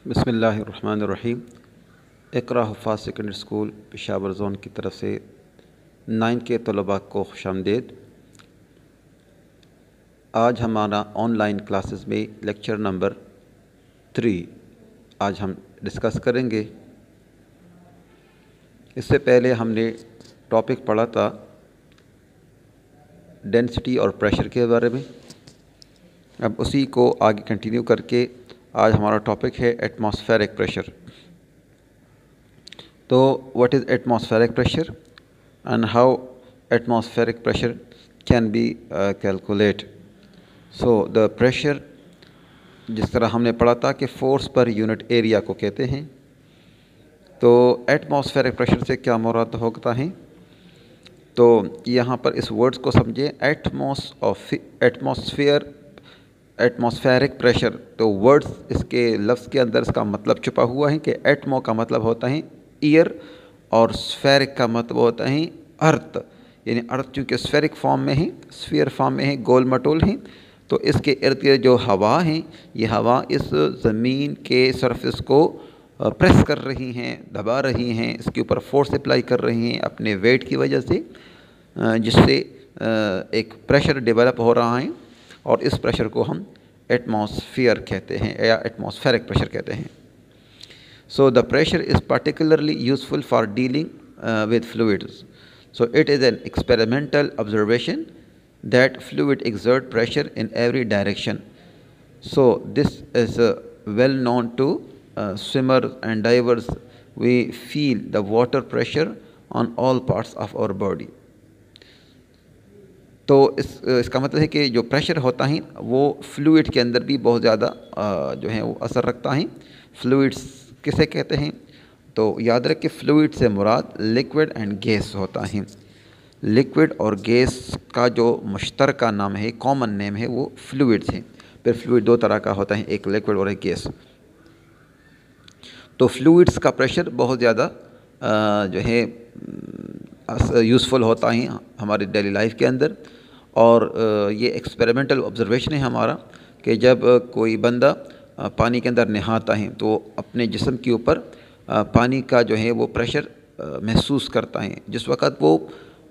بسم اللہ الرحمن الرحیم۔ اقرا حفاظ سیکنڈری اسکول پشاور زون کی طرف سے 9 کے طلباء کو خوش آمدید۔ آج ہمارا آن لائن کلاسز میں لیکچر نمبر 3 آج ہم ڈسکس کریں گے۔ اس سے پہلے ہم نے ٹاپک پڑھا تھا ڈینسٹی اور پریشر کے بارے میں۔ اب اسی کو آگے کنٹینیو کر کے آج ہمارا ٹاپک ہے ایٹماسفیرک پریشر۔ تو what is atmospheric pressure and how atmospheric pressure can be calculated. So the pressure جس طرح ہم نے پڑھا تھا کہ فورس پر یونٹ ایریا کو کہتے ہیں، تو ایٹماسفیرک پریشر سے کیا مراد ہوتا ہے؟ تو یہاں پر اس ورڈز کو سمجھیں، ایٹماسفیرک پریشر، تو ورڈز اس کے لفظ کے اندر اس کا مطلب چھپا ہوا ہے کہ ایٹمو کا مطلب ہوتا ہے ایئر اور سفیرک کا مطلب ہوتا ہے ارتھ، یعنی ارتھ چونکہ سفیرک فارم میں ہے، سفیر فارم میں ہے، گول مٹول ہے، تو اس کے ارد گرد جو ہوا ہیں، یہ ہوا اس زمین کے سرفیس کو پریس کر رہی ہیں، دبا رہی ہیں، اس کے اوپر فورس اپلائی کر رہی ہیں اپنے ویٹ کی وجہ سے، جس سے ایک پریشر ڈیولپ ہو رہا ہے، اور اس پریشر کو ہم ایٹماسفیئر کہتے ہیں یا ایٹماسفیرک پریشر کہتے ہیں۔ So the pressure is particularly useful for dealing with fluids. So it is an experimental observation that fluid exert pressure in every direction. So this is well known to swimmers and divers. We feel the water pressure on all parts of our body. تو اس کا مطلب ہے کہ جو pressure ہوتا ہے وہ fluid کے اندر بھی بہت زیادہ جو ہے وہ اثر رکھتا ہے۔ فلوئڈس کسے کہتے ہیں؟ تو یاد رکھ کہ فلوئڈ سے مراد لیکوڈ اینڈ گیس ہوتا ہے۔ لیکوڈ اور گیس کا جو مشترکہ نام ہے، کامن نیم ہے، وہ فلوئڈس ہیں۔ پھر فلوئڈ دو طرح کا ہوتا ہے، ایک لیکوڈ اور ایک گیس۔ تو فلوئڈس کا پریشر بہت زیادہ جو ہے یوزفل ہوتا ہے ہماری ڈیلی لائف کے اندر، اور یہ ایکسپیریمنٹل آبزرویشن ہے ہمارا کہ جب کوئی بندہ پانی کے اندر نہاتا ہے تو اپنے جسم کے اوپر پانی کا جو ہے وہ پریشر محسوس کرتا ہے۔ جس وقت وہ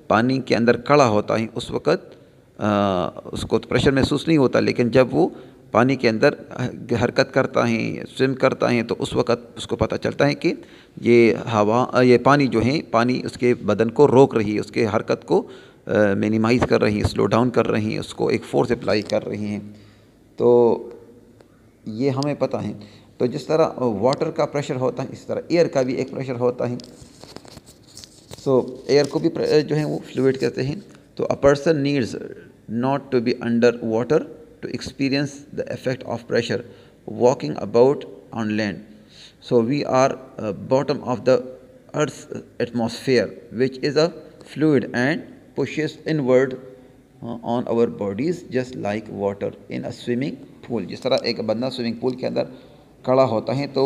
پانی کے اندر کھڑا ہوتا ہے اس وقت اس کو پریشر محسوس نہیں ہوتا، لیکن جب وہ پانی کے اندر حرکت کرتا ہے، سوئم کرتا ہے، تو اس وقت اس کو پتہ چلتا ہے کہ یہ پانی جو ہے، پانی اس کے بدن کو روک رہی ہے، اس کے حرکت کو مینیمائز کر رہی ہے، سلو ڈاؤن کر رہی ہیں، اس کو ایک فورس اپلائی کر رہی ہیں۔ تو یہ ہمیں پتہ ہے۔ تو جس طرح واٹر کا پریشر ہوتا ہے، اس طرح ایئر کا بھی ایک پریشر ہوتا ہے۔ سو ایئر کو بھی جو ہے وہ فلوئڈ کہتے ہیں۔ تو a person needs not to be under water to experience the effect of pressure walking about on land. So we are bottom of the Earth's atmosphere, which is a fluid and pushes inward on our bodies just like water in a swimming pool. جس طرح ایک بندہ swimming pool کے اندر کھڑا ہوتا ہے تو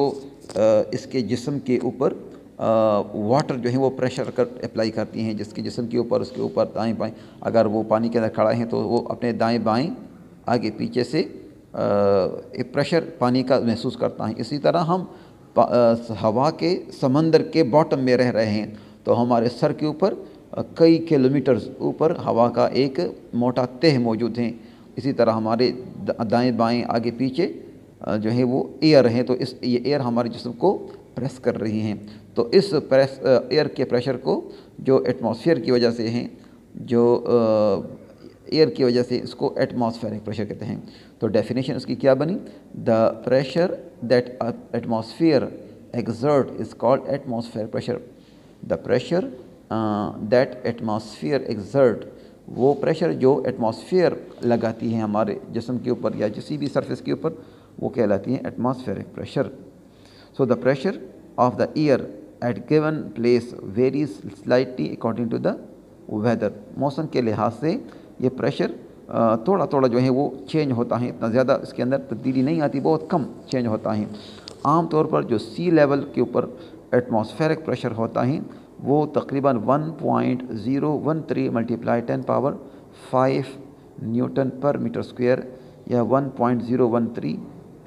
اس کے جسم کے اوپر واٹر جو ہے وہ پریشر اپلائی کرتی ہیں، جس کے جسم کے اوپر، اس کے اوپر دائیں بائیں، اگر وہ پانی کے اندر کھڑا ہے تو وہ اپنے دائیں بائیں آگے پیچھے سے ایک پریشر پانی کا محسوس کرتا ہے۔ اسی طرح ہم ہوا کے سمندر کے باٹم میں رہ رہے ہیں تو ہمارے سر کے اوپر کئی کلومیٹرز اوپر ہوا کا ایک موٹا تہ موجود ہے۔ اسی طرح ہمارے دائیں بائیں آگے پیچھے جو ہے وہ ایئر ہیں، تو یہ ایئر ہمارے جسم کو پریس کر رہی ہیں۔ تو اس ایئر کے پریشر کو جو ایٹماسفیئر کی وجہ سے ہیں، جو ایئر کی وجہ سے، اس کو ایٹماسفیرک پریشر کہتے ہیں۔ تو ڈیفینیشن اس کی کیا بنی؟ The pressure that atmosphere exert is called atmosphere pressure. The pressure that atmosphere exert, وہ پریشر جو ایٹماسفیئر لگاتی ہے ہمارے جسم کے اوپر یا کسی بھی سرفیس کے اوپر، وہ کہلاتی ہیں atmospheric pressure. So the pressure of the air at given place varies slightly according to the weather. موسم کے لحاظ سے یہ پریشر تھوڑا تھوڑا جو ہے وہ چینج ہوتا ہے، اتنا زیادہ اس کے اندر تبدیلی نہیں آتی، بہت کم چینج ہوتا ہے۔ عام طور پر جو سی لیول کے اوپر ایٹماسفیرک پریشر ہوتا ہے وہ تقریباً 1.013 ملٹیپلائی 10⁵ نیوٹن پر میٹر اسکوائر یا 1.013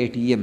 ATM.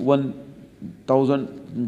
1000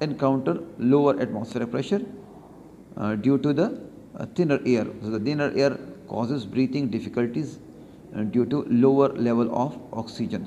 encounter lower atmospheric pressure due to the thinner air. So the thinner air causes breathing difficulties due to lower level of oxygen.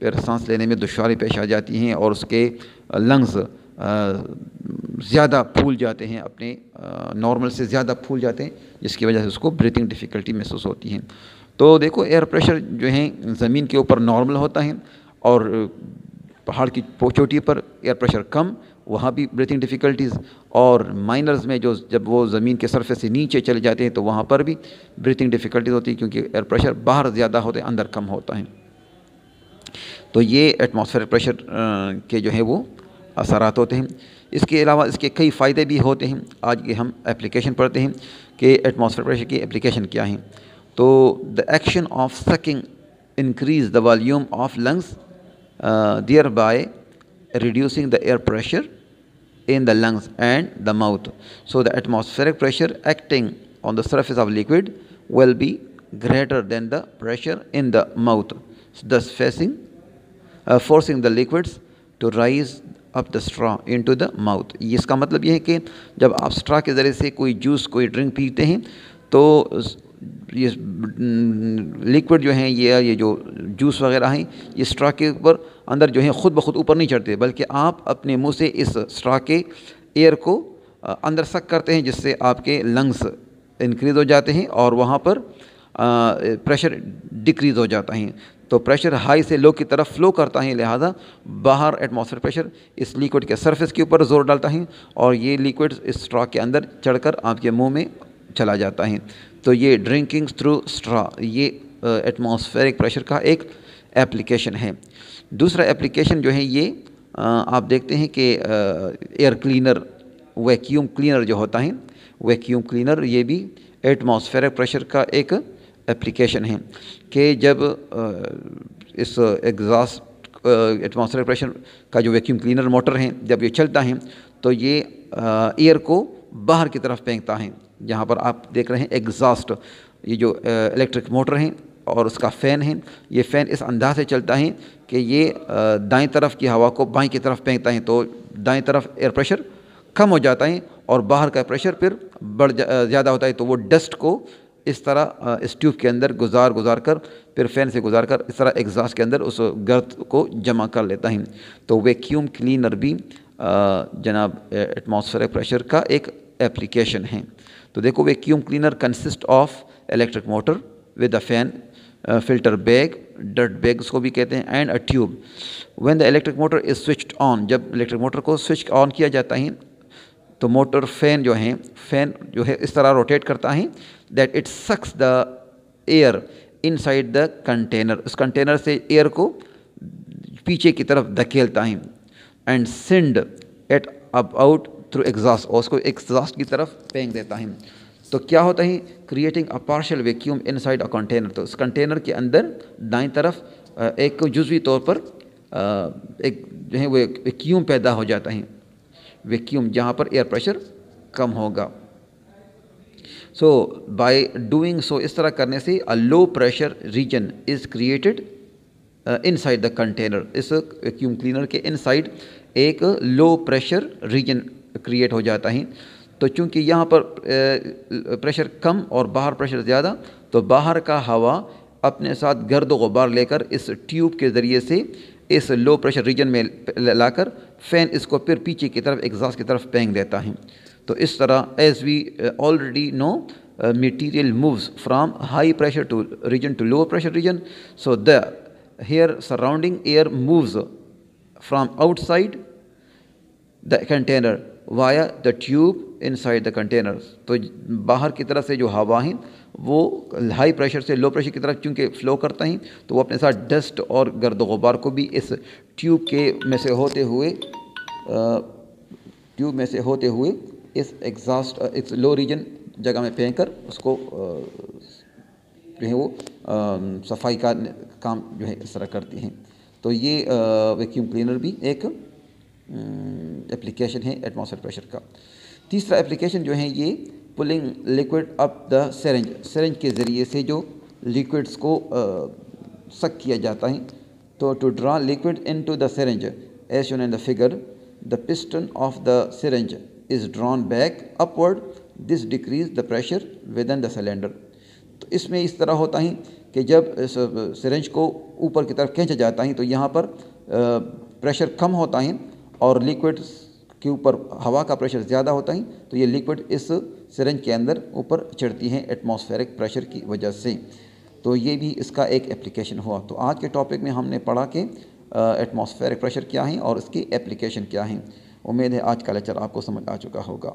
پھر سانس لینے میں دشواری پیش آ جاتی ہیں اور اس کے لنگز زیادہ پھول جاتے ہیں، اپنے نارمل سے زیادہ پھول جاتے ہیں، جس کی وجہ سے اس کو بریتھنگ ڈیفیکلٹی محسوس ہوتی ہے۔ تو دیکھو ایئر پریشر جو ہیں زمین کے اوپر نارمل ہوتا ہے، اور پہاڑ کی چوٹی پر ایئر پریشر کم، وہاں بھی بریتھنگ ڈیفیکلٹیز، اور مائنرز میں جب وہ زمین کے سرفیس سے نیچے چلے جاتے ہیں تو وہاں پر بھی بریتھنگ ڈیفیکلٹیز ہوتی ہے، کیونکہ ایئر پریشر باہر زیادہ ہوتے ہیں، اندر کم ہوتا ہے۔ تو یہ ایٹماسفیئرک پریشر کے جو ہے وہ اثرات ہوتے ہیں۔ اس کے علاوہ اس کے کئی فائدے بھی ہوتے ہیں۔ آج کے ہم ایپلیکیشن پڑھتے ہیں کہ ایٹماسفیئرک پریشر کی ایپلیکیشن کیا ہیں۔ تو the action of سکنگ increase the volume of lungs there by reducing the air pressure in the lungs and the mouth. So the atmospheric pressure acting on the surface of liquid will be greater than the pressure in the mouth, thus forcing the liquids to rise up the straw into the mouth. اس کا مطلب یہ ہے کہ جب آپ اسٹرا کے ذریعے سے کوئی جوس کوئی ڈرنک پیتے ہیں تو یہ لیکوڈ جو ہیں یہ جو جوس وغیرہ ہیں یہ اسٹرا کے اوپر اندر جو ہیں خود بخود اوپر نہیں چڑھتے، بلکہ آپ اپنے منہ سے اس اسٹرا کے ایئر کو اندر سک کرتے ہیں، جس سے آپ کے لنگس انکریز ہو جاتے ہیں اور وہاں پر پریشر ڈکریز ہو جاتا ہے۔ تو پریشر ہائی سے لو کی طرف فلو کرتا ہے، لہذا باہر ایٹماسفیئر پریشر اس لیکوڈ کے سرفیس کے اوپر زور ڈالتا ہے اور یہ لیکوڈ اس اسٹرا کے اندر چڑھ کر آپ کے منہ میں چلا جاتا ہے۔ تو یہ ڈرنکنگ تھرو اسٹرا یہ ایٹماسفیئرک پریشر کا ایک ایپلیکیشن ہے۔ دوسرا ایپلیکیشن جو ہے یہ آپ دیکھتے ہیں کہ ایئر کلینر، ویکیوم کلینر جو ہوتا ہے، ویکیوم کلینر یہ بھی ایٹماسفیئرک پریشر کا ایک ایپلیکیشن ہے کہ جب اس ایگزاسٹ ایٹماسفیئرک پریشر کا جو ویکیوم کلینر موٹر ہے جب یہ چلتا ہے تو یہ ایئر کو باہر کی طرف پھینکتا ہے۔ جہاں پر آپ دیکھ رہے ہیں ایگزاسٹ، یہ جو الیکٹرک موٹر ہیں اور اس کا فین ہے، یہ فین اس انداز سے چلتا ہے کہ یہ دائیں طرف کی ہوا کو بائیں کی طرف پھینکتا ہے، تو دائیں طرف ایئر پریشر کم ہو جاتا ہے اور باہر کا پریشر پھر زیادہ ہوتا ہے، تو وہ ڈسٹ کو اس طرح اس ٹیوب کے اندر گزار کر پھر فین سے گزار کر اس طرح ایگزاسٹ کے اندر اس گرد کو جمع کر لیتا ہے۔ تو ویکیوم کلینر بھی جناب ایٹماسفیئرک پریشر کا ایک ایپلیکیشن ہے۔ تو دیکھو vacuum cleaner consist of electric motor with a fan, filter bag, dirt bag اس کو بھی کہتے ہیں، and a tube. When the electric motor is switched on, جب الیکٹرک موٹر کو سوئچ آن کیا جاتا ہے تو موٹر فین جو ہے اس طرح روٹیٹ کرتا ہے that it sucks the air inside the container, اس کنٹینر سے ایئر کو پیچھے کی طرف دھکیلتا ہے، اینڈ سینڈ ایٹ اب آؤٹ تھرو ایگزاسٹ، اور اس کو ایگزاسٹ کی طرف پھینک دیتا ہے۔ تو کیا ہوتا ہے، creating a partial vacuum in side a container, تو اس کنٹینر کے اندر دائیں طرف ایک جزوی طور پر ایک جو ہے وہ ویکیوم پیدا ہو جاتا ہے، ویکیوم جہاں پر ایئر پریشر کم ہوگا۔ سو بائی ڈوئنگ سو، اس طرح کرنے سے a low pressure region is created inside the container, اس ویکیوم کلینر کے ان سائڈ ایک لو پریشر ریجن کریٹ ہو جاتا ہے۔ تو چونکہ یہاں پر پریشر کم اور باہر پریشر زیادہ، تو باہر کا ہوا اپنے ساتھ گرد و غبار لے کر اس ٹیوب کے ذریعے سے اس لو پریشر ریجن میں لا کر فین اس کو پھر پیچھے کی طرف ایگزاسٹ کی طرف پھینک دیتا ہے۔ تو اس طرح as we already know material moves from high pressure to region to low pressure region, so the here surrounding air moves from outside the container via the tube inside the container. تو باہر کی طرف سے جو ہوا ہیں وہ high pressure سے لو پریشر کی طرف چونکہ فلو کرتا ہے تو وہ اپنے ساتھ ڈسٹ اور گرد و غبار کو بھی اس ٹیوب کے میں سے ہوتے ہوئے اس ایگزاسٹ اس لو ریجن جگہ میں پھینک کر اس کو جو ہے وہ صفائی کا کام جو ہے اس طرح کرتی ہیں۔ تو یہ ویکیوم کلینر بھی ایک ایپلیکیشن ہے ایٹماسفیئر پریشر کا۔ تیسرا ایپلیکیشن جو ہے یہ پلنگ لیکوڈ اپ دا سرنج کے ذریعے سے جو لیکوڈس کو سک کیا جاتا ہے، تو to draw liquid into the syringe as shown in the figure, the piston of the syringe is drawn back upward, this decrease the pressure within the cylinder. تو اس میں اس طرح ہوتا ہے کہ جب سرنج کو اوپر کی طرف کھینچا جاتا ہے تو یہاں پر پریشر کم ہوتا ہے اور لیکوڈ کے اوپر ہوا کا پریشر زیادہ ہوتا ہے، تو یہ لیکوڈ اس سرنج کے اندر اوپر چڑھتی ہیں ایٹماسفیرک پریشر کی وجہ سے۔ تو یہ بھی اس کا ایک اپلیکیشن ہوا۔ تو آج کے ٹاپک میں ہم نے پڑھا کہ ایٹماسفیرک پریشر کیا ہیں اور اس کی اپلیکیشن کیا ہیں۔ امید ہے آج کا لیکچر آپ کو سمجھ آ چکا ہوگا۔